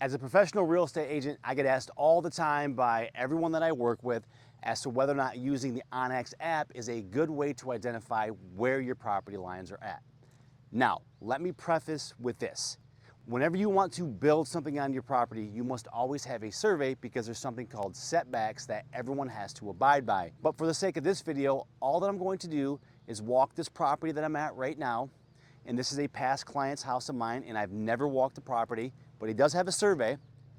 As a professional real estate agent, I get asked all the time by everyone that I work with as to whether or not using the OnX app is a good way to identify where your property lines are at. Now, let me preface with this. Whenever you want to build something on your property, you must always have a survey because there's something called setbacks that everyone has to abide by. But for the sake of this video, all that I'm going to do is walk this property that I'm at right now. And this is a past client's house of mine, and I've never walked the property, but he does have a survey.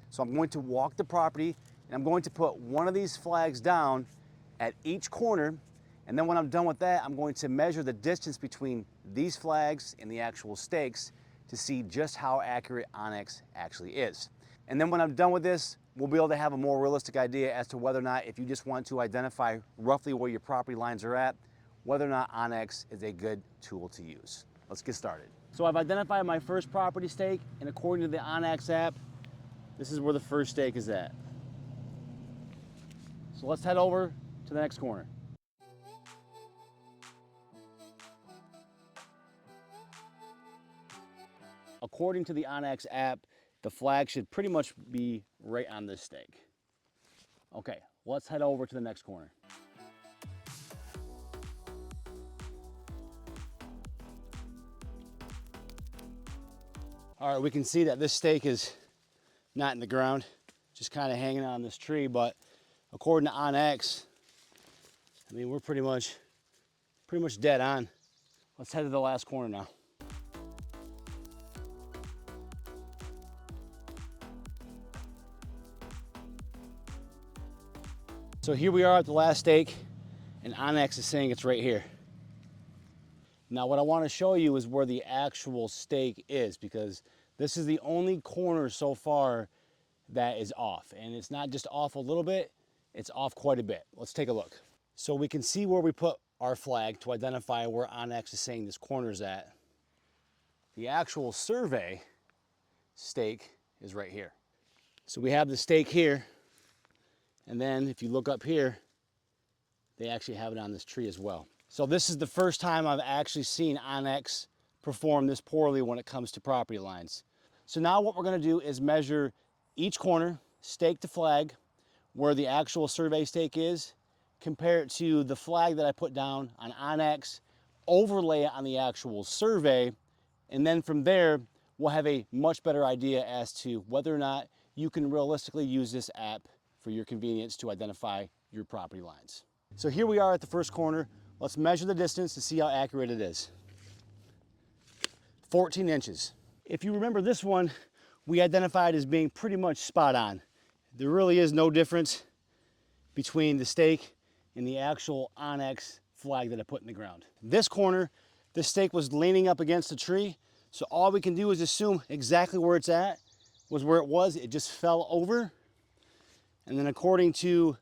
So I'm going to walk the property, and I'm going to put one of these flags down at each corner. And then when I'm done with that, I'm going to measure the distance between these flags and the actual stakes to see just how accurate OnX actually is. And then when I'm done with this, we'll be able to have a more realistic idea as to whether or not, if you just want to identify roughly where your property lines are at, whether or not OnX is a good tool to use. Let's get started. So I've identified my first property stake, and according to the OnX app, this is where the first stake is at. So let's head over to the next corner. According to the OnX app, the flag should pretty much be right on this stake. Okay, let's head over to the next corner. All right, we can see that this stake is not in the ground, just kind of hanging on this tree, but according to OnX, I mean, we're pretty much dead on. Let's head to the last corner now. So here we are at the last stake, and OnX is saying it's right here. Now what I want to show you is where the actual stake is, because this is the only corner so far that is off. And it's not just off a little bit, it's off quite a bit. Let's take a look. So we can see where we put our flag to identify where OnX is saying this corner is at. The actual survey stake is right here. So we have the stake here. And then if you look up here, they actually have it on this tree as well. So this is the first time I've actually seen OnX perform this poorly when it comes to property lines. So now what we're gonna do is measure each corner, stake to flag, where the actual survey stake is, compare it to the flag that I put down on OnX, overlay it on the actual survey, and then from there, we'll have a much better idea as to whether or not you can realistically use this app for your convenience to identify your property lines. So here we are at the first corner. Let's measure the distance to see how accurate it is. 14 inches. If you remember this one, we identified as being pretty much spot on. There really is no difference between the stake and the actual OnX flag that I put in the ground. This corner, the stake was leaning up against the tree, so all we can do is assume exactly where it's at was where it was. It just fell over. And then according to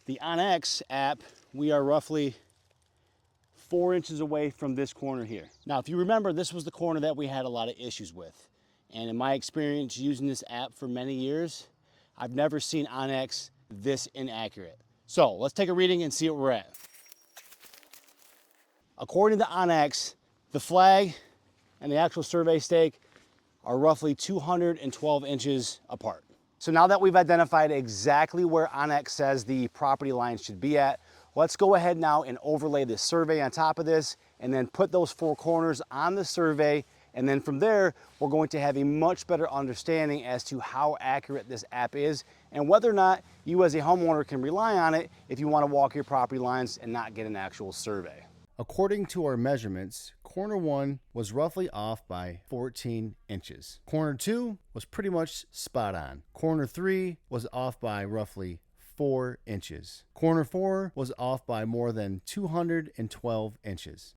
the OnX app, we are roughly 4 inches away from this corner here. Now, if you remember, this was the corner that we had a lot of issues with. And in my experience using this app for many years, I've never seen OnX this inaccurate. So let's take a reading and see what we're at. According to OnX, the flag and the actual survey stake are roughly 212 inches apart. So now that we've identified exactly where OnX says the property line should be at, let's go ahead now and overlay this survey on top of this and then put those four corners on the survey. And then from there, we're going to have a much better understanding as to how accurate this app is and whether or not you as a homeowner can rely on it if you want to walk your property lines and not get an actual survey. According to our measurements, corner 1 was roughly off by 14 inches. Corner 2 was pretty much spot on. Corner 3 was off by roughly 4 inches. Corner 4 was off by more than 212 inches.